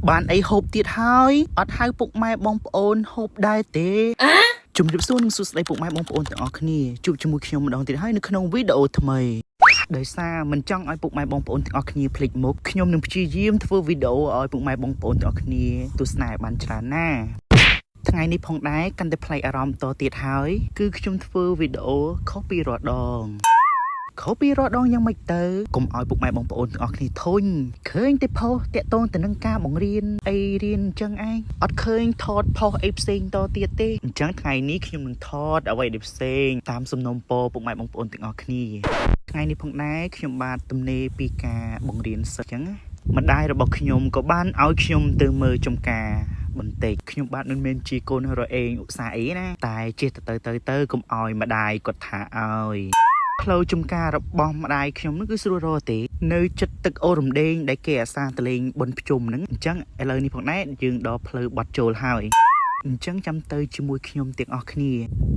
bạn ấy hộp tiệt hơi ở hai bụng mai bong ôn hộp đai tế chúng điệp xuống xuống đây bụng mai bong ôn từ ở kia chụp cho mùi khiêu một đồng tiệt hơi nó không video thay mày đời xa mình trong ai bụng mai bong ôn từ ở kia click một khiêu một chi diêm thưa video ở bụng mai bong ôn từ ở kia tu snai bàn trà naថ្ងៃនេះផងដែរកាន់តែប្លែកអារម្មណ៍តទៀតហើយគឺខ្ញុំធ្វើវីដេអូខុសពីរាល់ដងយ៉ាងម៉េចទៅកុំឲ្យពុកម៉ែបងប្អូនទាំងអស់គ្នាធុញឃើញតែផុសតាក់ទងទៅនឹងការបង្រៀនអីរៀនអញ្ចឹងឯងអត់ឃើញថតផុសអីផ្សេងតទៀតទេអញ្ចឹងថ្ងៃនេះខ្ញុំនឹងថតអ្វីដែលផ្សេងតាមសំណុំពរពុកម៉ែបងប្អូនទាំងអស់គ្នាថ្ងៃនេះផងដែរខ្ញុំបាទទំនេរពីការបង្រៀនសិស្សអញ្ចឹងម្ដាយរបស់ខ្ញុំក៏បានឲ្យខ្ញុំទៅមើលចំការបន្តិចខ្ញុំបាទមិនមែនជាកូនរអេងឧស្សាហ៍អីណាតែចេះទៅកុំឲ្យម្ដាយគាត់ថាឲ្យផ្លូវចំការរបស់ម្ដាយខ្ញុំនោះគឺស្រួលរកទេនៅចិត្តទឹកអូរំដេងដែលគេអាសាតលេងបនភ្ជុំហ្នឹងអញ្ចឹងឥឡូវនេះផងដែរយើងដល់ផ្លូវបាត់ចូលហើយអញ្ចឹងចាំទៅជាមួយខ្ញុំទាំងអស់គ្នា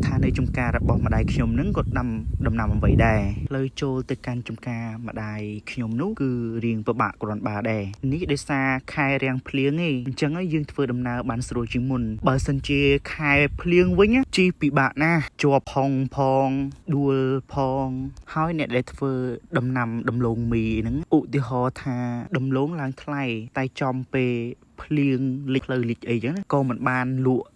ថានៅចំការរបស់ម្ដាយខ្ញុំនឹងក៏ដំណាំអ្វីដែរផ្លូវចូលទៅកាន់ចំការម្ដាយខ្ញុំនោះគឺរៀងពិបាកគ្រាន់បើដែរនេះដោយសារខែរាំងភ្លៀងឯងអញ្ចឹងយើងធ្វើដំណើរបានស្រួលជាងមុនបើសិនជាខែភ្លៀងវិញជិះពិបាកណាស់ជាប់ផងដួលផងហើយអ្នកដែលធ្វើដំណាំដំឡូងមីហ្នឹងឧទាហរណ៍ថាដំឡូងឡើងថ្លៃតែចំពេលភ្លៀងលិចផ្លូវលិចអីចឹងណាក៏មិនបានលក់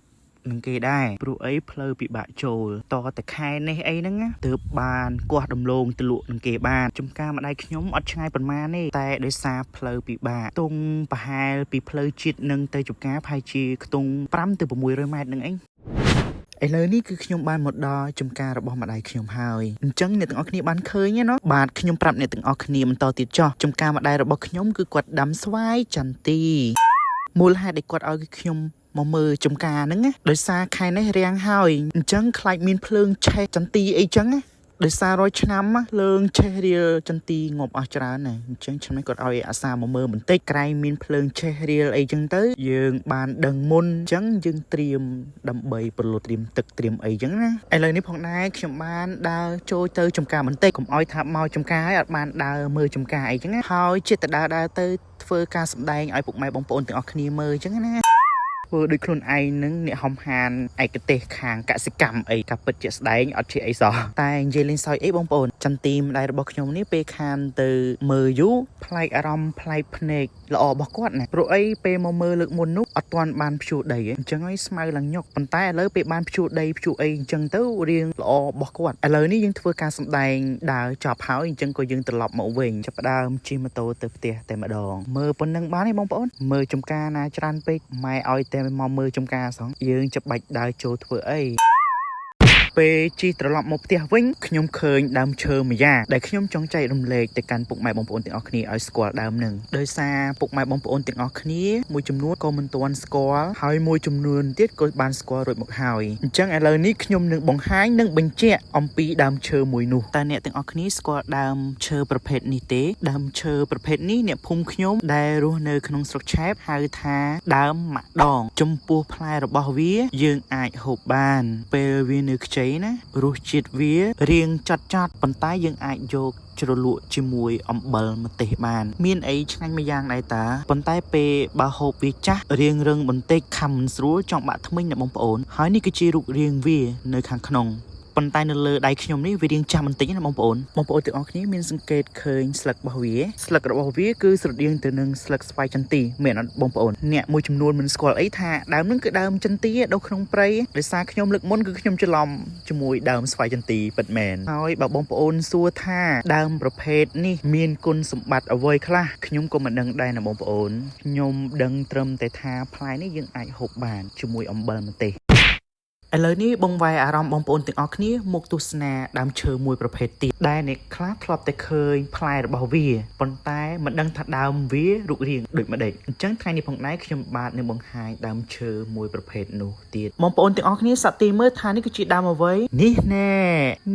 នឹងគេដែរព្រោះអីផ្លូវពិបាកចូលតតែខែនេះអីហ្នឹងទើបបានគាស់ដំឡូងទៅលក់នឹងគេបានចំការម្ដាយខ្ញុំអត់ឆ្ងាយប៉ុន្មានទេតែដោយសារផ្លូវពិបាកខ្ទង់ប្រហែលពីផ្លូវជាតិនឹងទៅចំការប្រហែលជាខ្ទង់5ទៅ600ម៉ែត្រនឹងអីឥឡូវនេះគឺខ្ញុំបានមកដល់ចំការរបស់ម្ដាយខ្ញុំហើយអញ្ចឹងអ្នកទាំងអស់គ្នាបានឃើញណាបាទខ្ញុំប្រាប់អ្នកទាំងអស់គ្នាបន្តទៀតចោះចំការម្ដាយរបស់ខ្ញុំគឺគាត់ដាំស្វាយចន្ទីមូលហេតុដែលគាត់ឲ្យខ្ញុំមកមើលចំការហ្នឹងដោយសារខែនេះរាំងហើយអញ្ចឹងខ្លាចមានភ្លើងឆេះចន្ទីអីចឹងដោយសារ100ឆ្នាំលើងឆេះរៀលចន្ទីងាប់អស់ច្រើនណាអញ្ចឹងខ្ញុំគាត់ឲ្យអាសាមកមើលបន្តិចក្រែងមានភ្លើងឆេះរៀលអីចឹងទៅយើងបានដឹងមុនអញ្ចឹងយើងត្រៀមដើម្បីប្រលត់ត្រៀមទឹកត្រៀមអីចឹងណាឥឡូវនេះផងដែរខ្ញុំបានដើរចូលទៅចំការបន្តិចកុំឲ្យថាមកចំការហើយអត់បានដើរមើលចំការអីចឹងណាហើយចិត្តទៅដើរទៅធ្វើការសម្ដែងឲ្យពុកម៉ែបងប្អូនទាំងអស់គ្នាមើលចឹងណាធ្វើដូចខ្លួនឯងនឹងអ្នកហំហានឯកទេសខាងកសិកម្មអីការពិតជាស្ដែងអត់ជាអីសោះតែនិយាយលេងសើចអីបងប្អូនចន្ទីម្ដាយរបស់ខ្ញុំនេះពេលខានទៅមើលយូរប្លែកអារម្មណ៍ប្លែកភ្នែកល្អរបស់គាត់ណាព្រោះអីពេលមកមើលលើកមុននោះអត់ទាន់បានភ្ជួរដីអញ្ចឹងហើយស្មៅឡើងញុកប៉ុន្តែឥឡូវពេលបានភ្ជួរដីភ្ជួរអីអញ្ចឹងទៅរៀងល្អរបស់គាត់ឥឡូវនេះយើងធ្វើការសម្ដែងដើរចប់ហើយអញ្ចឹងក៏យើងត្រឡប់មកវិញចាប់ផ្ដើមជិះម៉ូតូទៅផ្ទះតែម្ដងមើលប៉ុណ្្នឹងបានទេបងប្អូនមើលចំការណាច្រើនពេកម៉ែឲ្យតែមកមើលចំការសោះយើងចាប់បាច់ដើរចូលធ្វើអីពេលជិះត្រឡប់មកផ្ទះវិញខ្ញុំឃើញដើមឈើម្យ៉ាងដែលខ្ញុំចង់ចែករំលែកទៅកាន់ពុកម៉ែបងប្អូនទាំងអស់គ្នាឲ្យស្គាល់ដើមនឹងដោយសារពុកម៉ែបងប្អូនទាំងអស់គ្នាមួយចំនួនក៏មិនទាន់ស្គាល់ហើយមួយចំនួនទៀតក៏បានស្គាល់រួចមកហើយអញ្ចឹងឥឡូវនេះខ្ញុំនឹងបង្ហាញនិងបញ្ជាក់អំពីដើមឈើមួយនោះតើអ្នកទាំងអស់គ្នាស្គាល់ដើមឈើប្រភេទនេះទេដើមឈើប្រភេទនេះអ្នកភូមិខ្ញុំដែលរស់នៅក្នុងស្រុកឆែបហៅថាដើមម៉ាក់ដងចំពោះផ្លែរបស់វាយើងអាចហូបបានពេលវានៅខ្ចីណារសជាតិវារៀងចាត់ប៉ុន្តែយើងអាចយកជ្រលក់ជាមួយអំបិលម្ទេសបានមានអីឆ្ងាញ់មួយយ៉ាងដែរតាប៉ុន្តែពេលបើហូបវាចាស់រៀងរឹងបន្តិចខំមិនស្រួលចង់បាក់ធ្មេញណាបងប្អូនហើយនេះគឺជារូបរាងវានៅខាងក្នុងប៉ុន្តែនៅលើដៃខ្ញុំនេះវារៀងចាស់បន្តិចណាបងប្អូនទាំងអស់គ្នាមានសង្កេតឃើញស្លឹករបស់វាស្លឹករបស់វាគឺស្រដៀងទៅនឹងស្លឹកស្វាយចន្ទីមែនអត់បងប្អូនអ្នកមួយចំនួនមិនស្គាល់អីថាដើមនឹងគឺដើមចន្ទីនៅក្នុងព្រៃដោយសារខ្ញុំលើកមុនគឺខ្ញុំច្រឡំជាមួយដើមស្វាយចន្ទីពិតមែនហើយបើបងប្អូនសួរថាដើមប្រភេទនេះមានគុណសម្បត្តិអ្វីខ្លះខ្ញុំក៏មិនដឹងដែរណាបងប្អូនខ្ញុំដឹងត្រឹមតែថាផ្លែនេះយើងអាចហូបបានជាមួយអំបិលម្ទេសឥឡូវនេះបងវាយអារម្មណ៍បងប្អូនទាំងអស់គ្នាមកទស្សនាដើមឈើមួយប្រភេទទៀតដែលអ្នកខ្លះធ្លាប់តែឃើញផ្លែរបស់វាប៉ុន្តែមិនដឹងថាដើមវារូបរាងដូចម្ដេចអញ្ចឹងថ្ងៃនេះផងដែរខ្ញុំបាទនឹងបង្ហាញដើមឈើមួយប្រភេទនោះទៀតបងប្អូនទាំងអស់គ្នាសាក់ទីមើលថានេះគឺជាដើមអ្វីនេះណែ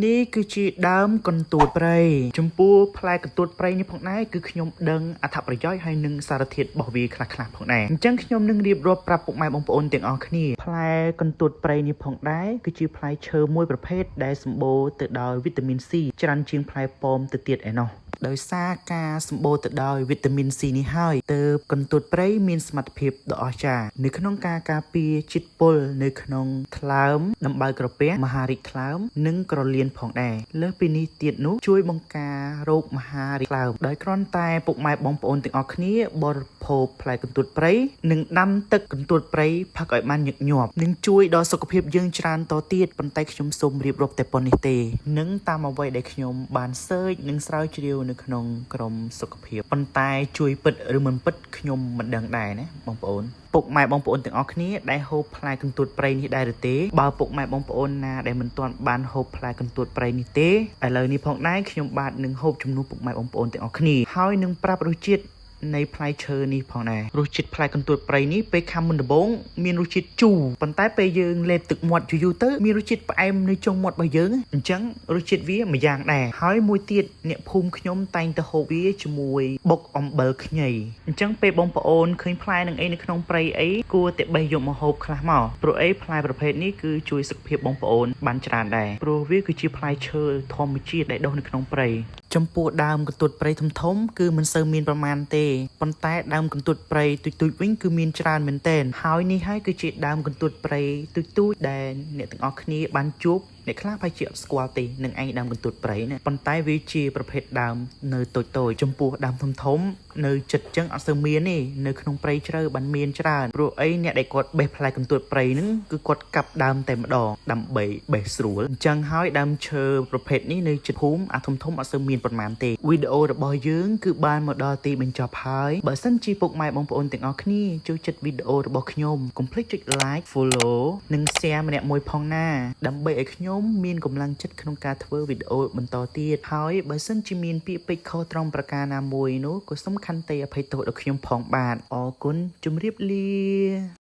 នេះគឺជាដើមកន្ទួតព្រៃចំពោះផ្លែកន្ទួតព្រៃនេះផងដែរគឺខ្ញុំដឹងអត្ថប្រយោជន៍ហើយនឹងសារធាតុរបស់វាខ្លះៗផងដែរអញ្ចឹងខ្ញុំនឹងរៀបរាប់ប្រាប់ពុកម៉ែបងប្អូនទាំងអស់គ្នាផ្លែកន្ទួតព្រៃនេះផងដែរគឺជាផ្លែឈើមួយប្រភេទដែលសម្បូរទៅដោយវីតាមីន C ច្រើនជាងផ្លែប៉ោមទៅទៀតឯណោះ โดยซากาสมบูรณ์ដោយวิตามินซีនេះហើយទើបកន្ទួតព្រៃមានសមត្ថភាពដ៏អស្ចារ្យនៅក្នុងការការពារជាតិពុលនៅក្នុងថ្លើមដំបៅក្រពះមហារីកថ្លើមនិងក្រលៀនផងដែរលើសពីនេះទៀតនោះជួយបង្ការរោគមហារីកថ្លើមដោយគ្រាន់តែពុកម៉ែបងប្អូនទាំងអស់គ្នាបរិភោគផ្លែកន្ទួតព្រៃនិងដាំទឹកកន្ទួតព្រៃផឹកឲ្យបានញឹកញាប់នឹងជួយដល់សុខភាពយើងច្រើនតទៀតប៉ុន្តែខ្ញុំសូមរៀបរាប់តែប៉ុណ្្នេះទេនឹងតាមអ្វីដែលខ្ញុំបានសើចនិងស្រាវជ្រាវនៅក្នុងក្រមសុខភាពប៉ុន្តែជួយពិតឬមិនពិតខ្ញុំមិនដឹងដែរណាបងប្អូនពុកម៉ែបងប្អូនទាំងអស់គ្នាដែលហូបផ្លែកន្ទួតព្រៃនេះដែរឬទេបើពុកម៉ែបងប្អូនណាដែលមិនទាន់បានហូបផ្លែកន្ទួតព្រៃនេះទេឥឡូវនេះផងដែរខ្ញុំបាទនឹងហូបជំនួសពុកម៉ែបងប្អូនទាំងអស់គ្នាហើយនឹងប្រាប់រសជាតិនៃផ្លែឈើនេះផងដែររសជាតិផ្លែកន្ទួតព្រៃនេះពេលខាំមុនដំបូងមានរសជាតិជូរប៉ុន្តែពេលយើងលេបទឹកមាត់យូរៗទៅមានរសជាតិផ្អែមនៅចុងមាត់របស់យើងអញ្ចឹងរសជាតិវាមួយយ៉ាងដែរហើយមួយទៀតអ្នកភូមិខ្ញុំតែងតែហូបវាជាមួយបុកអំបិលខ្ញីអញ្ចឹងពេលបងប្អូនឃើញផ្លែនឹងអីនៅក្នុងព្រៃអីគួរតែបេះយកមកហូបខ្លះមកព្រោះអីផ្លែប្រភេទនេះគឺជួយសុខភាពបងប្អូនបានច្រើនដែរព្រោះវាគឺជាផ្លែឈើធម្មជាតិដែលដុះនៅក្នុងព្រៃចំពោះដើមកន្ទួតព្រៃធំៗគឺមិនសូវមានប្រមាណទេប៉ុន្តែដើមកន្ទួតព្រៃទូចៗវិញគឺមានច្រើនមែនទែនហើយនេះហើយគឺជាដើមកន្ទួតព្រៃទូចៗដែលអ្នកទាំងអស់គ្នាបានជួបអ្នកខ្លះប្រហែលជាអត់ស្គាល់ទេនឹងឯងដើមកន្ទួតព្រៃណាប៉ុន្តែវាជាប្រភេទដើមនៅតូចៗចំពោះដើមធំៗនៅចិត្តចឹងអត់សូវមានទេនៅក្នុងព្រៃជ្រៅបានមានច្រើនព្រោះអីអ្នកដែលគាត់បេះផ្លែកន្ទួតព្រៃហ្នឹងគឺគាត់កាប់ដើមតែម្ដងដើម្បីបេះស្រួលអញ្ចឹងហើយដើមឈើប្រភេទនេះនៅចិត្តភូមិអាធំៗអត់សូវមានប៉ុន្មានទេវីដេអូរបស់យើងគឺបានមកដល់ទីបញ្ចប់ហើយបើសិនជាពុកម៉ែបងប្អូនទាំងអស់គ្នាចូលចិត្តវីដេអូរបស់ខ្ញុំកុំភ្លេចចុច like follow និង share ម្នាក់មួយផងណាដើម្បីឲ្យខ្ញុំមានកម្លាំងចិត្តក្នុងការធ្វើវីដេអូបន្តទៀតហើយបើសិនជាមានពាក្យពេចន៍ខុសត្រង់ប្រការណាមួយនោះក៏សូមខន្តីអភ័យទោសដល់ខ្ញុំផងបាទអរគុណជម្រាបលា